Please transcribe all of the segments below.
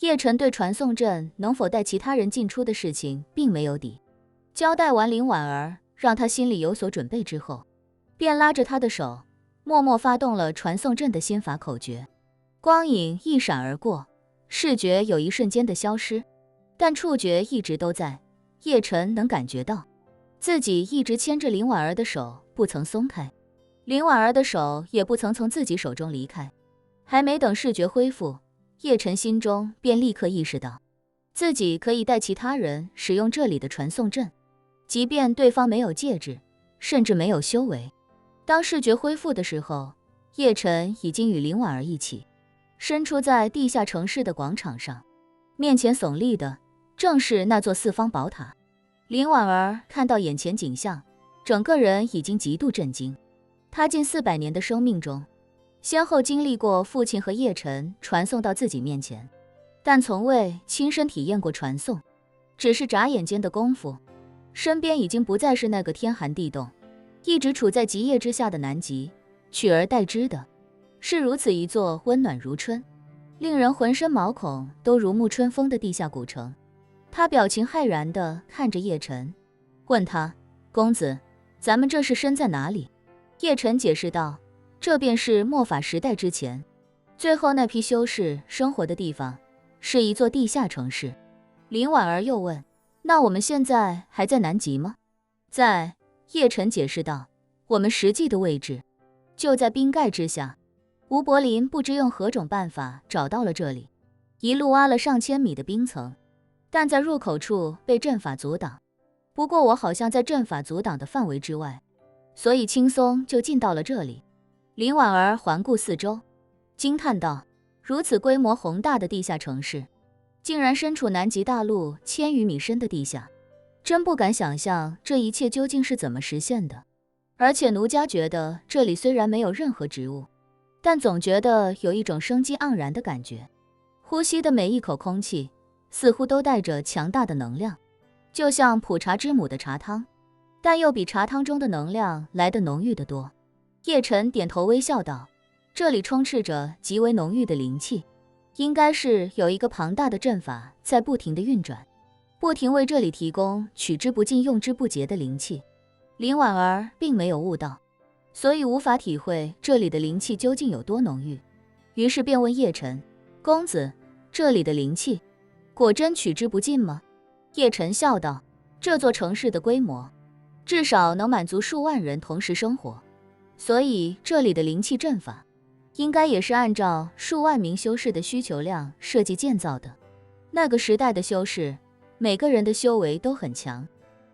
叶晨对传送阵能否带其他人进出的事情并没有底。交代完林婉儿，让她心里有所准备之后，便拉着她的手，默默发动了传送阵的心法口诀。光影一闪而过，视觉有一瞬间的消失，但触觉一直都在。叶晨能感觉到自己一直牵着林婉儿的手不曾松开，林婉儿的手也不曾从自己手中离开。还没等视觉恢复，叶晨心中便立刻意识到自己可以带其他人使用这里的传送阵，即便对方没有戒指，甚至没有修为。当视觉恢复的时候，叶晨已经与林婉儿一起身处在地下城市的广场上，面前耸立的正是那座四方宝塔。林婉儿看到眼前景象，整个人已经极度震惊。她近400年的生命中，先后经历过父亲和叶晨传送到自己面前，但从未亲身体验过传送，只是眨眼间的功夫，身边已经不再是那个天寒地冻，一直处在极夜之下的南极，取而代之的是如此一座温暖如春，令人浑身毛孔都如沐春风的地下古城。他表情骇然地看着叶晨，问他：公子，咱们这是身在哪里？叶晨解释道：这便是末法时代之前最后那批修士生活的地方，是一座地下城市。林婉儿又问：那我们现在还在南极吗？在，叶晨解释道，我们实际的位置就在冰盖之下。吴柏林不知用何种办法找到了这里，一路挖了上千米的冰层，但在入口处被阵法阻挡。不过我好像在阵法阻挡的范围之外，所以轻松就进到了这里。林婉儿环顾四周，惊叹道：如此规模宏大的地下城市，竟然身处南极大陆1000余米深的地下，真不敢想象这一切究竟是怎么实现的。而且奴家觉得这里虽然没有任何植物，但总觉得有一种生机盎然的感觉，呼吸的每一口空气似乎都带着强大的能量，就像普茶之母的茶汤，但又比茶汤中的能量来得浓郁得多。叶晨点头微笑道：这里充斥着极为浓郁的灵气，应该是有一个庞大的阵法在不停地运转，不停为这里提供取之不尽用之不竭的灵气。林婉儿并没有悟道，所以无法体会这里的灵气究竟有多浓郁，于是便问叶晨：公子，这里的灵气果真取之不尽吗？叶晨笑道：这座城市的规模至少能满足数万人同时生活，所以这里的灵气阵法应该也是按照数万名修士的需求量设计建造的。那个时代的修士每个人的修为都很强，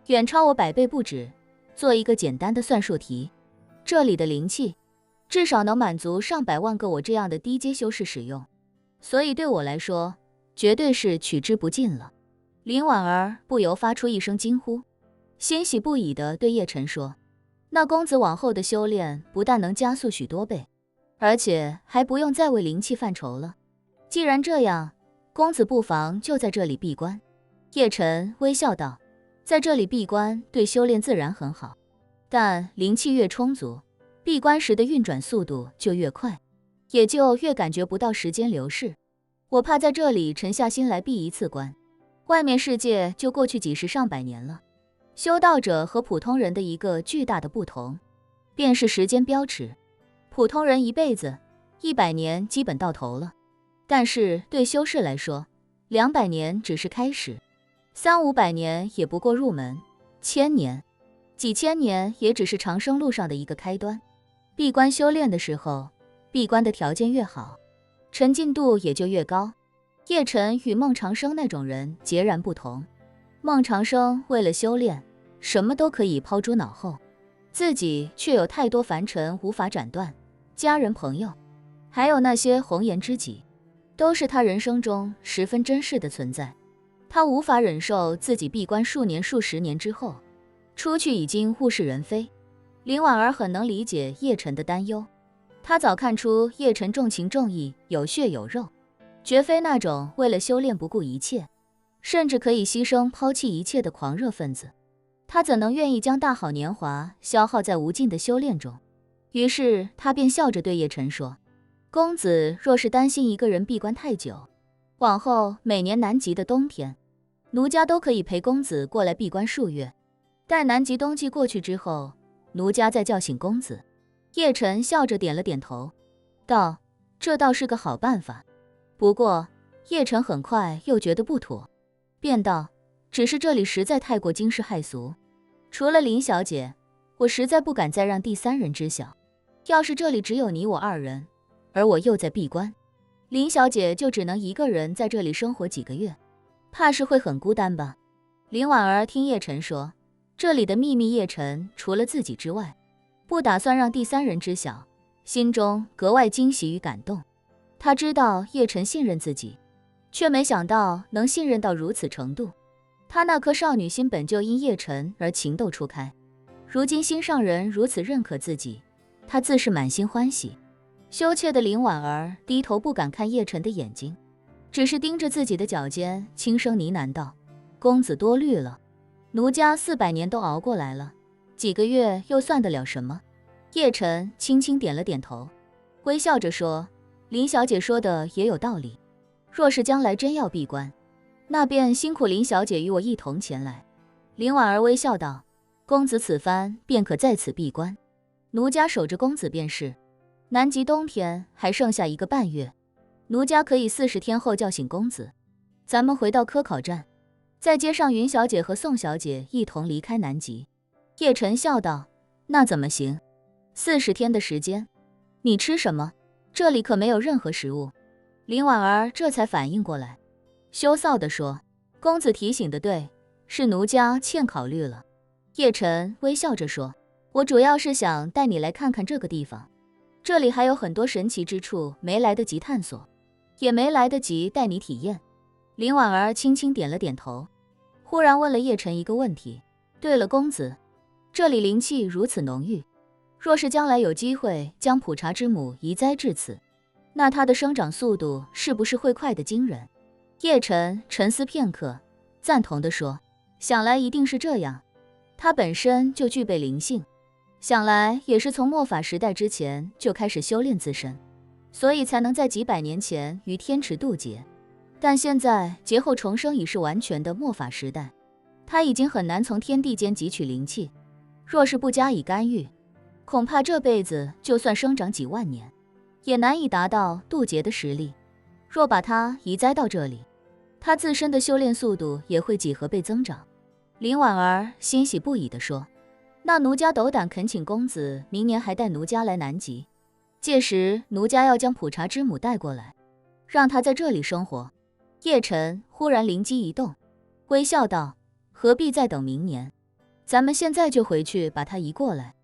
远超我100倍不止。做一个简单的算术题，这里的灵气至少能满足上百万个我这样的低阶修士使用，所以对我来说绝对是取之不尽了。林婉儿不由发出一声惊呼，欣喜不已地对叶晨说：那公子往后的修炼不但能加速许多倍，而且还不用再为灵气犯愁了。既然这样，公子不妨就在这里闭关。叶晨微笑道：在这里闭关对修炼自然很好，但灵气越充足，闭关时的运转速度就越快，也就越感觉不到时间流逝。我怕在这里沉下心来闭一次关，外面世界就过去几十上百年了。修道者和普通人的一个巨大的不同，便是时间标尺。普通人一辈子100年基本到头了，但是对修士来说，200年只是开始，300-500年也不过入门，1000年、几千年也只是长生路上的一个开端。闭关修炼的时候，闭关的条件越好，沉浸度也就越高。叶晨与孟长生那种人截然不同，孟长生为了修炼，什么都可以抛诸脑后，自己却有太多凡尘无法斩断，家人朋友，还有那些红颜知己，都是他人生中十分珍视的存在。他无法忍受自己闭关数年数十年之后，出去已经物是人非。林婉儿很能理解叶晨的担忧，她早看出叶晨重情重义，有血有肉，绝非那种为了修炼不顾一切，甚至可以牺牲抛弃一切的狂热分子。她怎能愿意将大好年华消耗在无尽的修炼中？于是她便笑着对叶晨说：公子若是担心一个人闭关太久，往后每年南极的冬天，奴家都可以陪公子过来闭关数月。待南极冬季过去之后，奴家再叫醒公子。叶晨笑着点了点头，道：这倒是个好办法。不过叶晨很快又觉得不妥，便道：只是这里实在太过惊世骇俗，除了林小姐，我实在不敢再让第三人知晓。要是这里只有你我二人，而我又在闭关，林小姐就只能一个人在这里生活几个月，怕是会很孤单吧。林婉儿听叶晨说这里的秘密，叶晨除了自己之外，不打算让第三人知晓，心中格外惊喜与感动。他知道叶晨信任自己，却没想到能信任到如此程度。他那颗少女心本就因叶晨而情窦初开，如今心上人如此认可自己，他自是满心欢喜。羞怯的林婉儿低头不敢看叶晨的眼睛，只是盯着自己的脚尖，轻声呢喃道：公子多虑了，奴家400年都熬过来了，几个月又算得了什么？叶晨轻轻点了点头，微笑着说：林小姐说的也有道理，若是将来真要闭关，那便辛苦林小姐与我一同前来。林婉儿微笑道：公子此番便可在此闭关，奴家守着公子便是。南极冬天还剩下1个半月，奴家可以40天后叫醒公子，咱们回到科考站，再接上云小姐和宋小姐一同离开南极。叶晨笑道：那怎么行？40天的时间，你吃什么？这里可没有任何食物。林婉儿这才反应过来，羞臊地说：公子提醒的对，是奴家欠考虑了。叶晨微笑着说：我主要是想带你来看看这个地方，这里还有很多神奇之处没来得及探索，也没来得及带你体验。林婉儿轻轻点了点头，忽然问了叶晨一个问题：对了，公子，这里灵气如此浓郁，若是将来有机会将普查之母移栽至此，那它的生长速度是不是会快得惊人？叶晨沉思片刻，赞同地说：想来一定是这样，它本身就具备灵性，想来也是从末法时代之前就开始修炼自身，所以才能在几百年前于天池渡劫。但现在劫后重生已是完全的末法时代，他已经很难从天地间汲取灵气，若是不加以干预，恐怕这辈子就算生长几万年，也难以达到渡劫的实力。若把他移栽到这里，他自身的修炼速度也会几何倍增长。林婉儿欣喜不已地说：那奴家斗胆恳请公子明年还带奴家来南极，届时奴家要将普查之母带过来，让她在这里生活。叶晨忽然灵机一动，微笑道：何必再等明年，咱们现在就回去把她移过来。